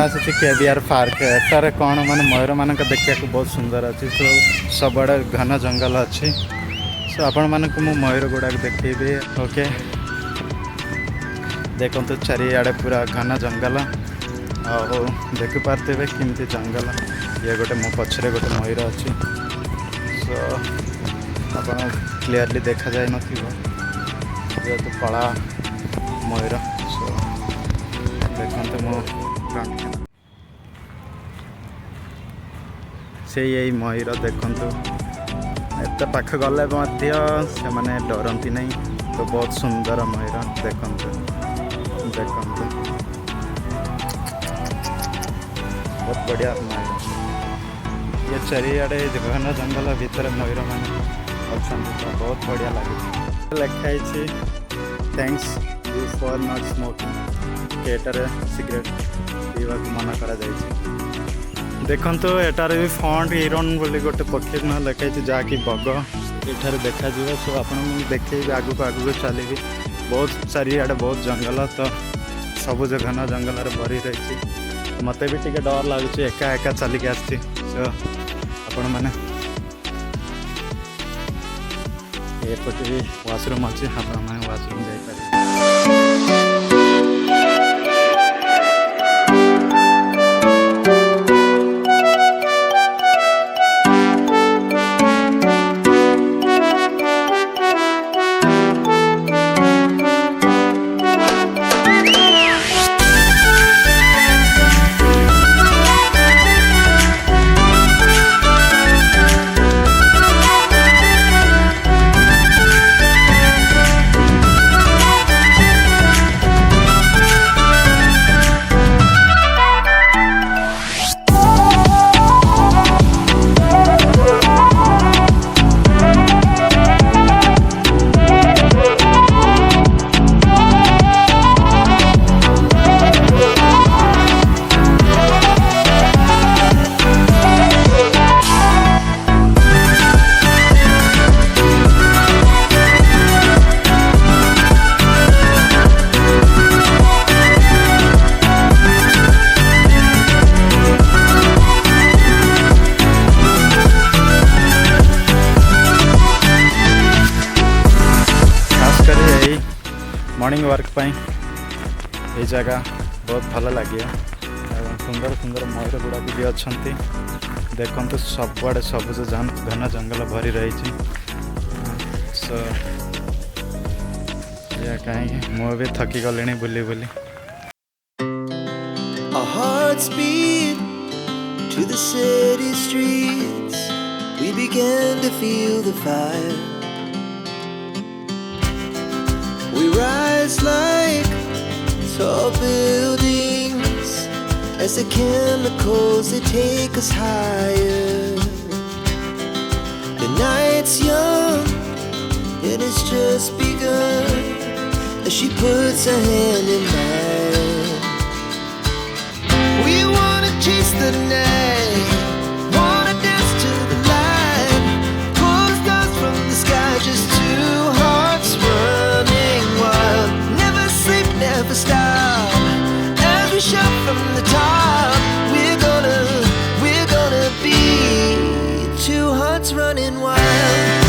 आसी KBr park एटार कौन माने मयूर मान देखा बहुत सुंदर अच्छी तो सबुआड़े घन जंगल अच्छी सो आपण मानक मु मयूर गुड़ाक देखी ओके देखो तो चारिआडे पूरा घन जंगल और देखिपारे किमती जंगल ये गोटे मो पछरे गोटे मयूर अच्छी सो आप क्लीयरली देखा जाए जेहेतु कला मयूर सो देखते मो से यही मयूर देखु एत पाख गले से माने डरती नहीं तो बहुत सुंदर मयूर देखते देखते बहुत बढ़िया मयूर ये चारिआडे घन जंगल भितर मयूर मान अच्छा तो बहुत बढ़िया लगे लिखाई thanks you for not smoking एटार सिगरेट पीवा मना करा देखो तो एटार भी फंट हिरन बोली गोटे पक्षी न लिखाई जहाँकि बग एठार देखा सो आप देखे आगू को आगू चली बहुत चारिआडे बहुत जंगल तो सबुज घन जंगल भरी रही मत भी टे डर लगुच एका एका चलिक आसी सो आपण मैंने एपटे भी वाशरूम अच्छी आपण मैंने वाशरूम जापर मॉर्निंग वर्क ये जगह बहुत भल लगे सुंदर सुंदर मयूर गुड़ाक भी अच्छा देखो तो सबुआड़े सबुज घन जंगल भरी रही सो ये कहीं मु भी थकी गली बुली बुली Our hearts beat to the city streets. We began to feel the fire. We rise like tall buildings as the chemicals they take us higher. The night's young and it's just begun as she puts her hand in mine. We wanna chase the night, wanna dance to the light, pull the stars from the sky, just two hearts running wild. Never sleep, never stop, as we shout from the top. We're gonna be two hearts running wild.